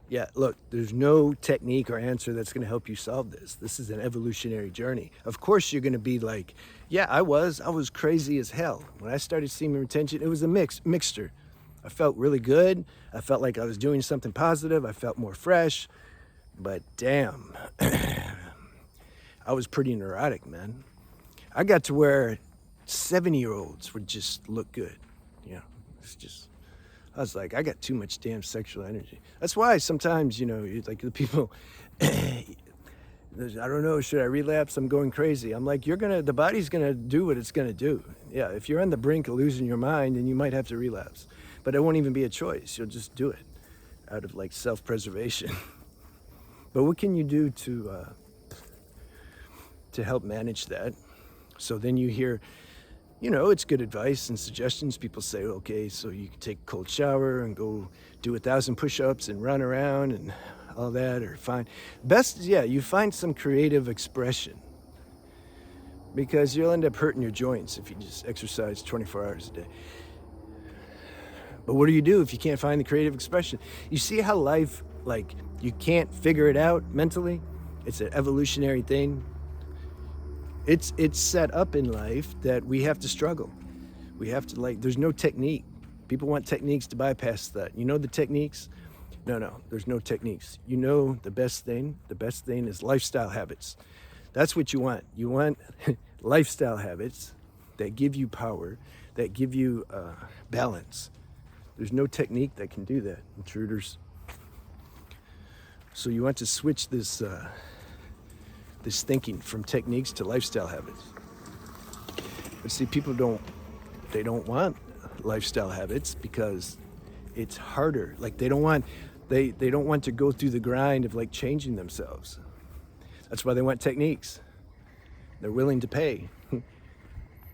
Yeah, look, there's no technique or answer that's going to help you solve this. This is an evolutionary journey. Of course, you're going to be like, yeah, I was crazy as hell. When I started semen retention, it was a mixture. I felt really good. I felt like I was doing something positive. I felt more fresh. But damn, I was pretty neurotic, man. I got to where 70-year-olds would just look good. You know, it's just, I was like, I got too much damn sexual energy. That's why sometimes, like the people, I don't know, should I relapse? I'm going crazy. I'm like, the body's gonna do what it's gonna do. Yeah, if you're on the brink of losing your mind, then you might have to relapse. But it won't even be a choice. You'll just do it out of like self-preservation. But what can you do to help manage that? So then you hear, it's good advice and suggestions. People say, okay, so you can take a cold shower and go do 1,000 push-ups and run around and all that, or best is, you find some creative expression, because you'll end up hurting your joints if you just exercise 24 hours a day. But what do you do if you can't find the creative expression? You see how life, like, you can't figure it out mentally? It's an evolutionary thing. It's set up in life that we have to struggle. We have to, there's no technique. People want techniques to bypass that. You know the techniques? No, there's no techniques. The best thing? The best thing is lifestyle habits. That's what you want. You want lifestyle habits that give you power, that give you balance. There's no technique that can do that, intruders. So you want to switch this thinking from techniques to lifestyle habits. But see, people don't want lifestyle habits because it's harder. Like they don't want to go through the grind of like changing themselves. That's why they want techniques. They're willing to pay.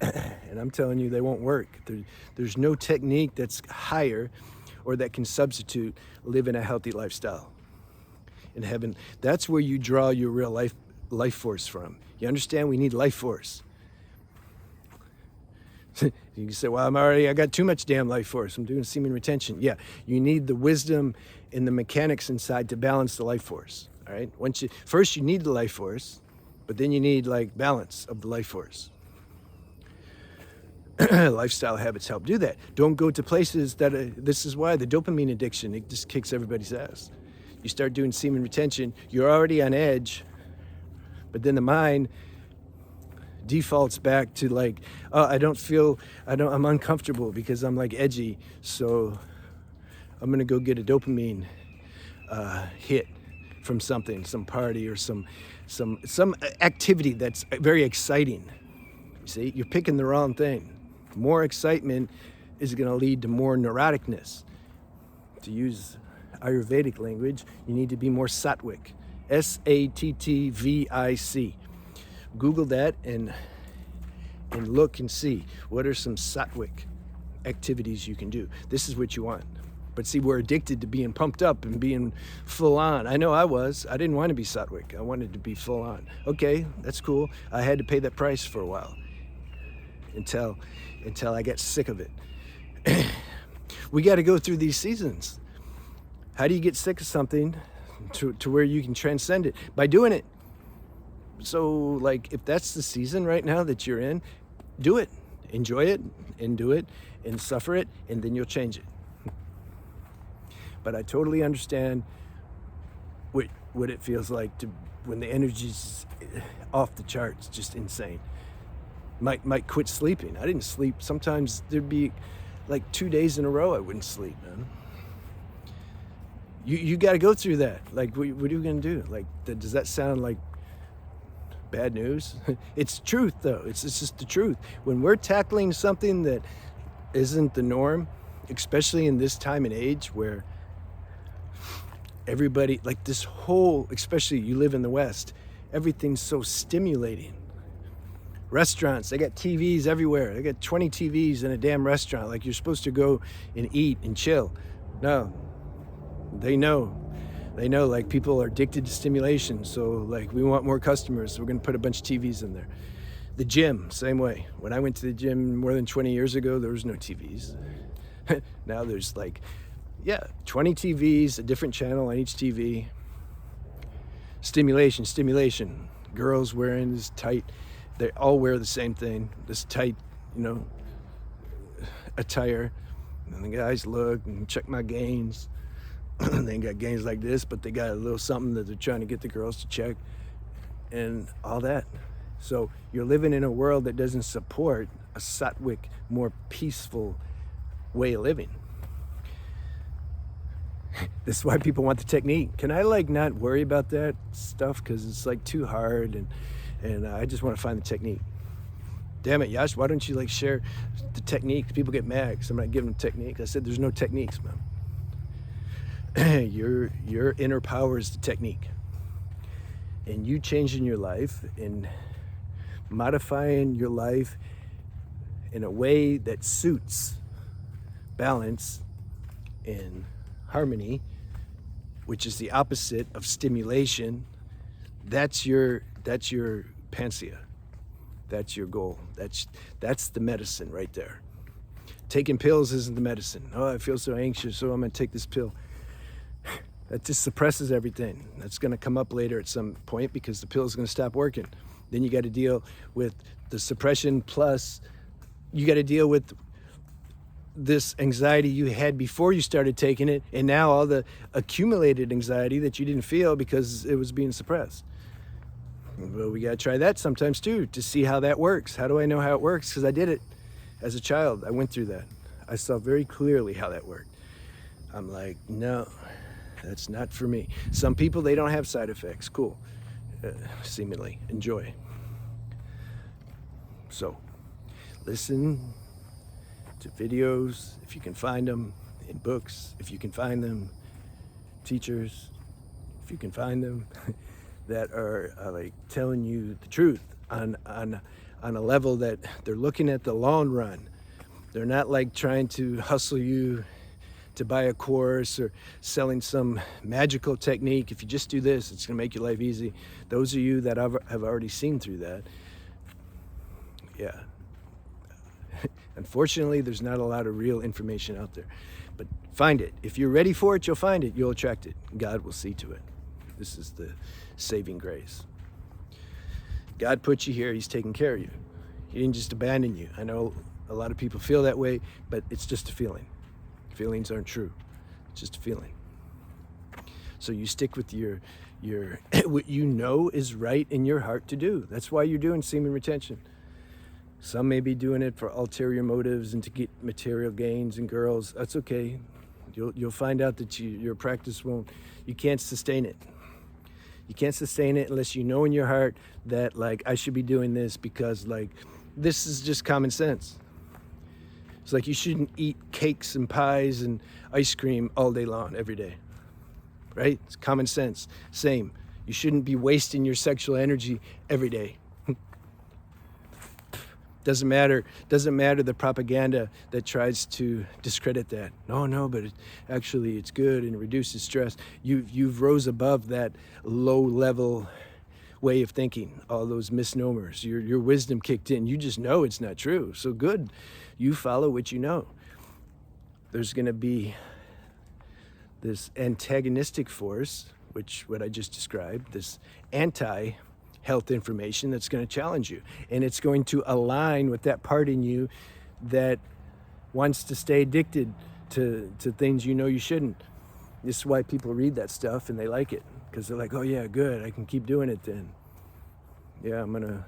And I'm telling you, they won't work. There's no technique that's higher or that can substitute living a healthy lifestyle in heaven. That's where you draw your real life force from. You understand? We need life force. You can say, well, I got too much damn life force. I'm doing semen retention. Yeah, you need the wisdom and the mechanics inside to balance the life force. All right? First you need the life force, but then you need like balance of the life force. Lifestyle habits help do that. Don't go to places this is why the dopamine addiction, it just kicks everybody's ass. You start doing semen retention, you're already on edge, but then the mind defaults back to like, oh, I'm uncomfortable because I'm like edgy, so I'm gonna go get a dopamine hit from something, some party or some activity that's very exciting. You see, you're picking the wrong thing. More excitement is gonna lead to more neuroticness. To use Ayurvedic language, you need to be more sattvic. SATTVIC. Google that and look and see what are some sattvic activities you can do. This is what you want. But see, we're addicted to being pumped up and being full on. I know I was. I didn't want to be sattvic. I wanted to be full on. Okay, that's cool. I had to pay that price for a while until I got sick of it. We got to go through these seasons. How do you get sick of something to where you can transcend it? By doing it. So, like, if that's the season right now that you're in, do it. Enjoy it and do it and suffer it, and then you'll change it. But I totally understand what it feels like when the energy's off the charts, just insane. Might quit sleeping. I didn't sleep. Sometimes there'd be like 2 days in a row I wouldn't sleep, man. You got to go through that. Like, what are you gonna do? Like, does that sound like bad news? It's truth, though. It's just the truth. When we're tackling something that isn't the norm, especially in this time and age where everybody, like this whole, especially you live in the West, everything's so stimulating. Restaurants, they got TVs everywhere. They got 20 TVs in a damn restaurant. Like, you're supposed to go and eat and chill. No, they know, like, people are addicted to stimulation. So, like, we want more customers, so we're gonna put a bunch of TVs in there. The gym, same way. When I went to the gym more than 20 years ago, there was no TVs. Now there's like Yeah, 20 TVs, a different channel on each TV. Stimulation, stimulation. Girls wearing this tight, they all wear the same thing, this tight, you know, attire. And the guys look and check my gains. They ain't got gains like this, but they got a little something that they're trying to get the girls to check and all that. So you're living in a world that doesn't support a sattvic, more peaceful way of living. This is why people want the technique. Can I like not worry about that stuff because it's like too hard, and I just want to find the technique. Damn it, Yash, why don't you like share the technique? People get mad because I'm not giving them techniques. I said there's no techniques, man. Your inner power is the technique. And you changing your life and modifying your life in a way that suits balance and harmony, which is the opposite of stimulation. That's your panacea. That's your goal. That's the medicine right there. Taking pills isn't the medicine. Oh, I feel so anxious, so I'm gonna take this pill. That just suppresses everything. That's gonna come up later at some point because the pill is gonna stop working. Then you gotta deal with the suppression plus you gotta deal with this anxiety you had before you started taking it, and now all the accumulated anxiety that you didn't feel because it was being suppressed. Well, we gotta try that sometimes too to see how that works. How do I know how it works? Because I did it as a child. I went through that. I saw very clearly how that worked. I'm like, no, that's not for me. Some people, they don't have side effects. Cool. Seemingly. Enjoy. So, listen to videos, if you can find them, in books, if you can find them, teachers, if you can find them, that are like telling you the truth on a level that they're looking at the long run. They're not like trying to hustle you to buy a course or selling some magical technique. If you just do this, it's gonna make your life easy. Those of you that have already seen through that, yeah. Unfortunately, there's not a lot of real information out there, but find it. If you're ready for it, you'll find it. You'll attract it. God will see to it. This is the saving grace. God put you here. He's taking care of you. He didn't just abandon you. I know a lot of people feel that way, but it's just a feeling. Feelings aren't true. It's just a feeling. So you stick with your what you know is right in your heart to do. That's why you're doing semen retention. Some may be doing it for ulterior motives and to get material gains and girls. That's okay. You'll find out that your practice you can't sustain it. You can't sustain it unless you know in your heart that like I should be doing this because like this is just common sense. It's like you shouldn't eat cakes and pies and ice cream all day long every day. Right? It's common sense. Same. You shouldn't be wasting your sexual energy every day. Doesn't matter the propaganda that tries to discredit that. No, but actually it's good and it reduces stress. You've rose above that low level way of thinking, all those misnomers. Your wisdom kicked in. You just know it's not true. So good. You follow what you know. There's gonna be this antagonistic force, which what I just described, this anti-health information that's going to challenge you. And it's going to align with that part in you that wants to stay addicted to things you know you shouldn't. This is why people read that stuff and they like it. Because they're like, oh yeah, good, I can keep doing it then. Yeah, I'm going to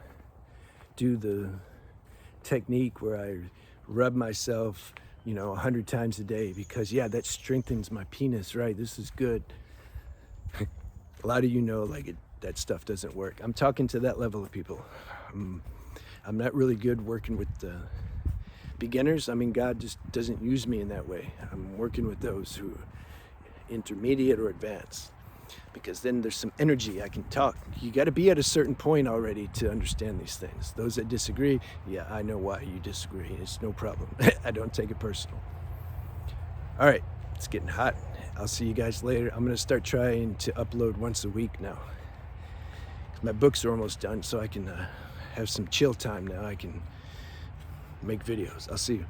do the technique where I rub myself 100 times a day because yeah, that strengthens my penis, right? This is good. A lot of you know that stuff doesn't work. I'm talking to that level of people. I'm not really good working with beginners. I mean, God just doesn't use me in that way. I'm working with those who are intermediate or advanced because then there's some energy. I can talk. You got to be at a certain point already to understand these things. Those that disagree, yeah, I know why you disagree. It's no problem. I don't take it personal. All right, it's getting hot. I'll see you guys later. I'm going to start trying to upload once a week now. My books are almost done, so I can have some chill time now. I can make videos. I'll see you.